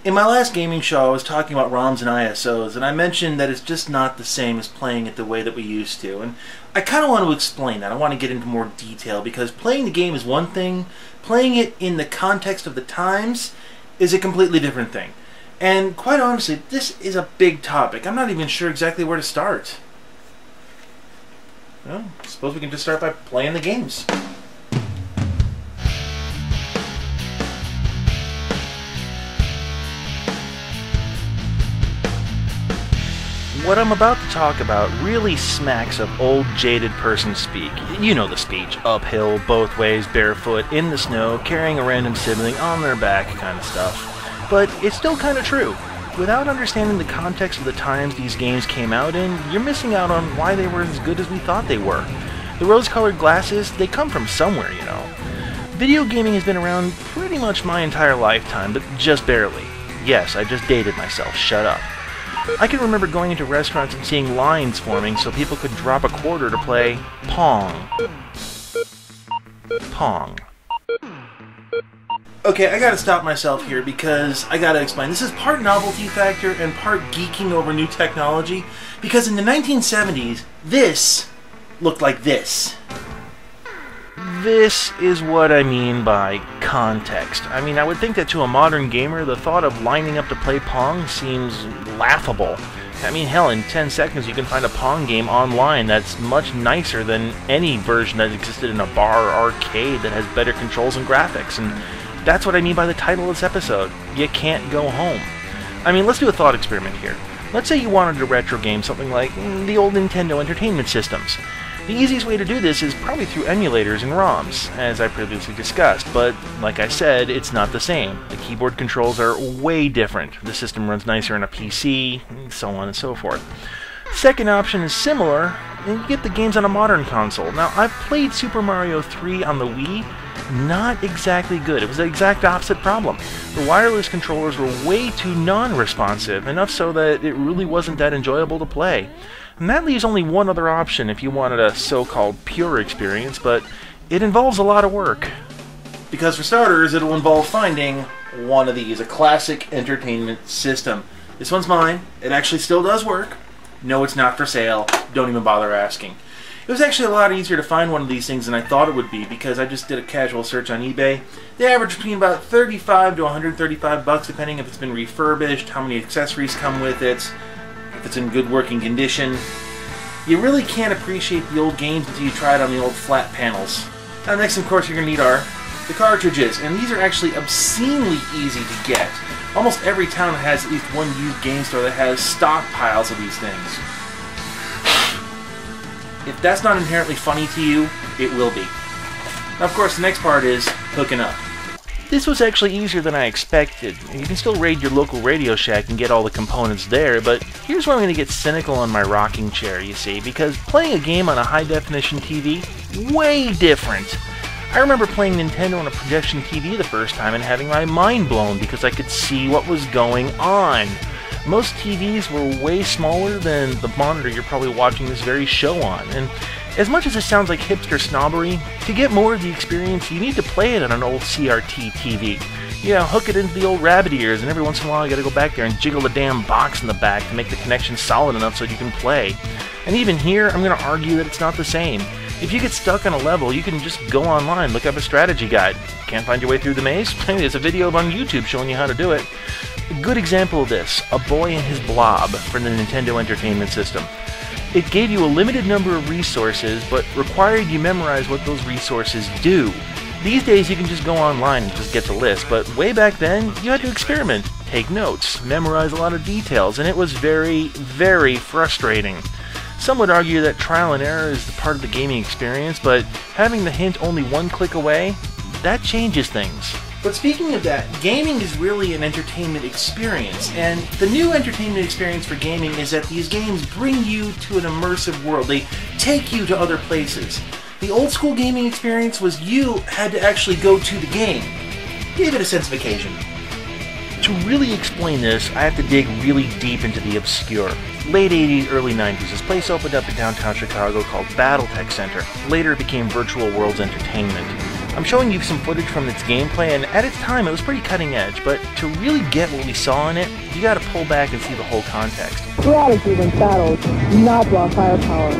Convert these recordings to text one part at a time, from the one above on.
In my last gaming show, I was talking about ROMs and ISOs, and I mentioned that it's just not the same as playing it the way that we used to. And I kind of want to explain that. I want to get into more detail, because playing the game is one thing, playing it in the context of the times is a completely different thing. And quite honestly, this is a big topic. I'm not even sure exactly where to start. Well, I suppose we can just start by playing the games. What I'm about to talk about really smacks of old jaded person speak. You know the speech. Uphill, both ways, barefoot, in the snow, carrying a random sibling on their back kind of stuff. But it's still kind of true. Without understanding the context of the times these games came out in, you're missing out on why they were as good as we thought they were. The rose-colored glasses, they come from somewhere, you know. Video gaming has been around pretty much my entire lifetime, but just barely. Yes, I just dated myself. Shut up. I can remember going into restaurants and seeing lines forming so people could drop a quarter to play Pong. Pong. Okay, I gotta stop myself here because I gotta explain. This is part novelty factor and part geeking over new technology, because in the 1970s, this looked like this. This is what I mean by context. I mean, I would think that to a modern gamer, the thought of lining up to play Pong seems laughable. I mean, hell, in 10 seconds you can find a Pong game online that's much nicer than any version that existed in a bar or arcade that has better controls and graphics, and that's what I mean by the title of this episode. You can't go home. I mean, let's do a thought experiment here. Let's say you wanted to retro game something like the old Nintendo Entertainment Systems. The easiest way to do this is probably through emulators and ROMs, as I previously discussed, but like I said, it's not the same. The keyboard controls are way different. The system runs nicer on a PC, and so on and so forth. Second option is similar, and you get the games on a modern console. Now, I've played Super Mario 3 on the Wii. Not exactly good. It was the exact opposite problem. The wireless controllers were way too non-responsive, enough so that it really wasn't that enjoyable to play. And that leaves only one other option if you wanted a so-called pure experience, but it involves a lot of work. Because for starters, it'll involve finding one of these, a classic entertainment system. This one's mine. It actually still does work. No, it's not for sale. Don't even bother asking. It was actually a lot easier to find one of these things than I thought it would be, because I just did a casual search on eBay. They average between about $35 to $135, depending if it's been refurbished, how many accessories come with it, if it's in good working condition. You really can't appreciate the old games until you try it on the old flat panels. Now, next, of course, you're going to need are the cartridges, and these are actually obscenely easy to get. Almost every town has at least one used game store that has stockpiles of these things. If that's not inherently funny to you, it will be. Now, of course, the next part is hooking up. This was actually easier than I expected. You can still raid your local Radio Shack and get all the components there, but here's where I'm going to get cynical on my rocking chair, you see, because playing a game on a high-definition TV, way different. I remember playing Nintendo on a projection TV the first time and having my mind blown because I could see what was going on. Most TVs were way smaller than the monitor you're probably watching this very show on, and as much as it sounds like hipster snobbery, to get more of the experience, you need to play it on an old CRT TV. You know, hook it into the old rabbit ears, and every once in a while you gotta go back there and jiggle the damn box in the back to make the connection solid enough so you can play. And even here, I'm gonna argue that it's not the same. If you get stuck on a level, you can just go online, look up a strategy guide. Can't find your way through the maze? There's a video on YouTube showing you how to do it. A good example of this, A Boy and His Blob for the Nintendo Entertainment System. It gave you a limited number of resources, but required you memorize what those resources do. These days you can just go online and just get the list, but way back then, you had to experiment, take notes, memorize a lot of details, and it was very, very frustrating. Some would argue that trial and error is the part of the gaming experience, but having the hint only one click away, that changes things. But speaking of that, gaming is really an entertainment experience, and the new entertainment experience for gaming is that these games bring you to an immersive world. They take you to other places. The old school gaming experience was you had to actually go to the game. Gave it a sense of occasion. To really explain this, I have to dig really deep into the obscure. Late 80s, early 90s, this place opened up in downtown Chicago called BattleTech Center. Later it became Virtual Worlds Entertainment. I'm showing you some footage from its gameplay, and at its time it was pretty cutting edge, but to really get what we saw in it, you gotta pull back and see the whole context. Strategy wins battles, not raw firepower.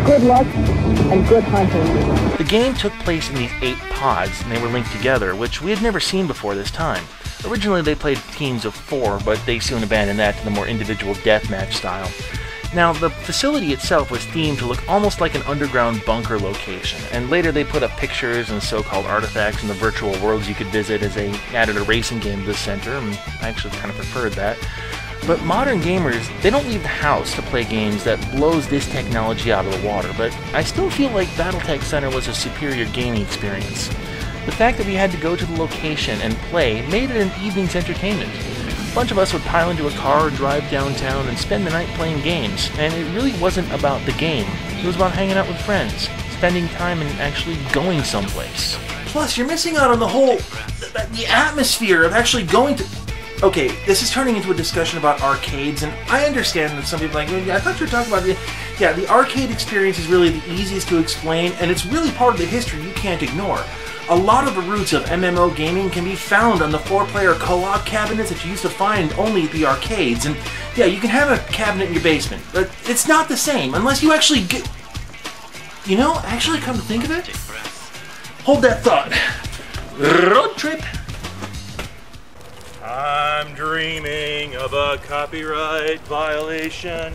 Good luck and good hunting. The game took place in these 8 pods, and they were linked together, which we had never seen before this time. Originally they played teams of 4, but they soon abandoned that to the more individual deathmatch style. Now, the facility itself was themed to look almost like an underground bunker location, and later they put up pictures and so-called artifacts in the virtual worlds you could visit as they added a racing game to the center, and I actually kind of preferred that. But modern gamers, they don't leave the house to play games that blows this technology out of the water, but I still feel like BattleTech Center was a superior gaming experience. The fact that we had to go to the location and play made it an evening's entertainment. A bunch of us would pile into a car or drive downtown and spend the night playing games, and it really wasn't about the game. It was about hanging out with friends, spending time and actually going someplace. Plus, you're missing out on the whole... the atmosphere of actually going to... Okay, this is turning into a discussion about arcades, and I understand that some people are like, I thought you were talking about the... Yeah, the arcade experience is really the easiest to explain, and it's really part of the history you can't ignore. A lot of the roots of MMO gaming can be found on the 4-player co-op cabinets that you used to find only at the arcades, and yeah, you can have a cabinet in your basement, but it's not the same unless you actually get... You know, actually come to think of it, hold that thought. Road trip. I'm dreaming of a copyright violation.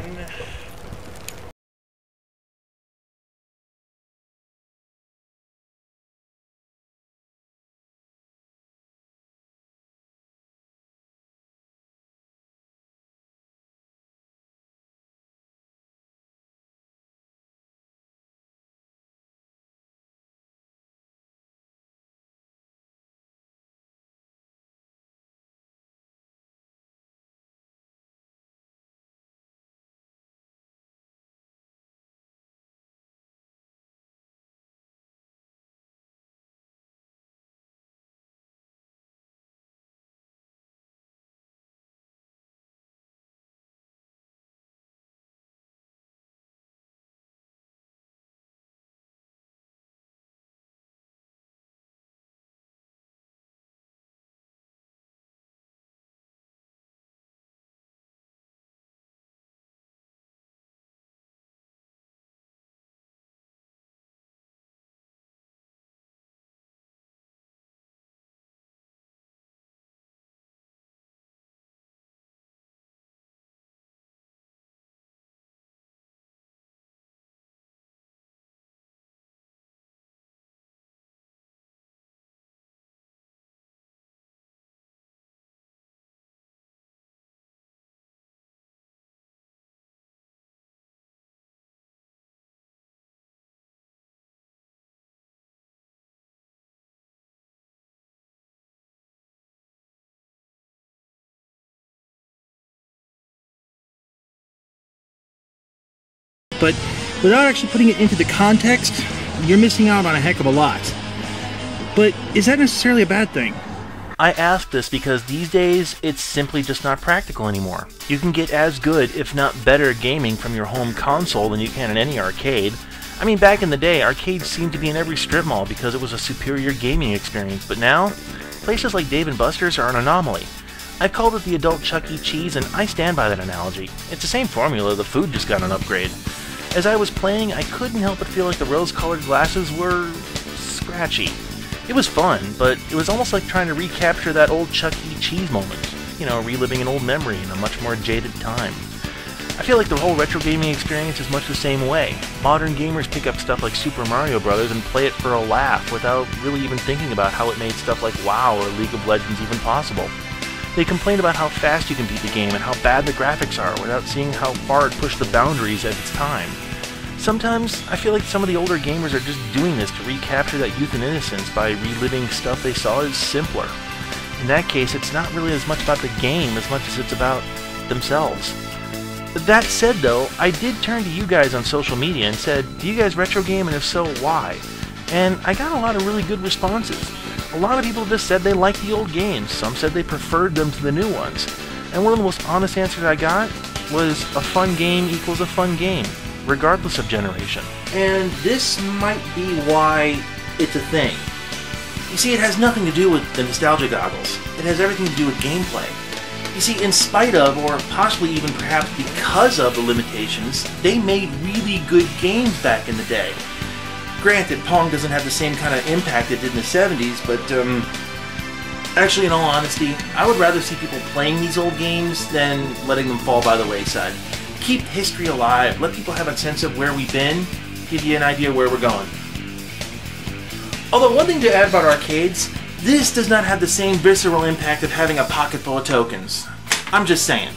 But without actually putting it into the context, you're missing out on a heck of a lot. But is that necessarily a bad thing? I ask this because these days, it's simply just not practical anymore. You can get as good, if not better, gaming from your home console than you can in any arcade. I mean, back in the day, arcades seemed to be in every strip mall because it was a superior gaming experience, but now, places like Dave & Buster's are an anomaly. I've called it the adult Chuck E. Cheese, and I stand by that analogy. It's the same formula, the food just got an upgrade. As I was playing, I couldn't help but feel like the rose-colored glasses were... scratchy. It was fun, but it was almost like trying to recapture that old Chuck E. Cheese moment. You know, reliving an old memory in a much more jaded time. I feel like the whole retro gaming experience is much the same way. Modern gamers pick up stuff like Super Mario Bros. And play it for a laugh without really even thinking about how it made stuff like WoW or League of Legends even possible. They complain about how fast you can beat the game and how bad the graphics are without seeing how far it pushed the boundaries at its time. Sometimes, I feel like some of the older gamers are just doing this to recapture that youth and innocence by reliving stuff they saw as simpler. In that case, it's not really as much about the game as much as it's about themselves. That said though, I did turn to you guys on social media and said, do you guys retro game, and if so, why? And I got a lot of really good responses. A lot of people just said they liked the old games, some said they preferred them to the new ones. And one of the most honest answers I got was a fun game equals a fun game, regardless of generation. And this might be why it's a thing. You see, it has nothing to do with the nostalgia goggles. It has everything to do with gameplay. You see, in spite of, or possibly even perhaps because of the limitations, they made really good games back in the day. Granted, Pong doesn't have the same kind of impact it did in the 70s, but actually, in all honesty, I would rather see people playing these old games than letting them fall by the wayside. Keep history alive, let people have a sense of where we've been, give you an idea where we're going. Although one thing to add about arcades, this does not have the same visceral impact of having a pocket full of tokens. I'm just saying.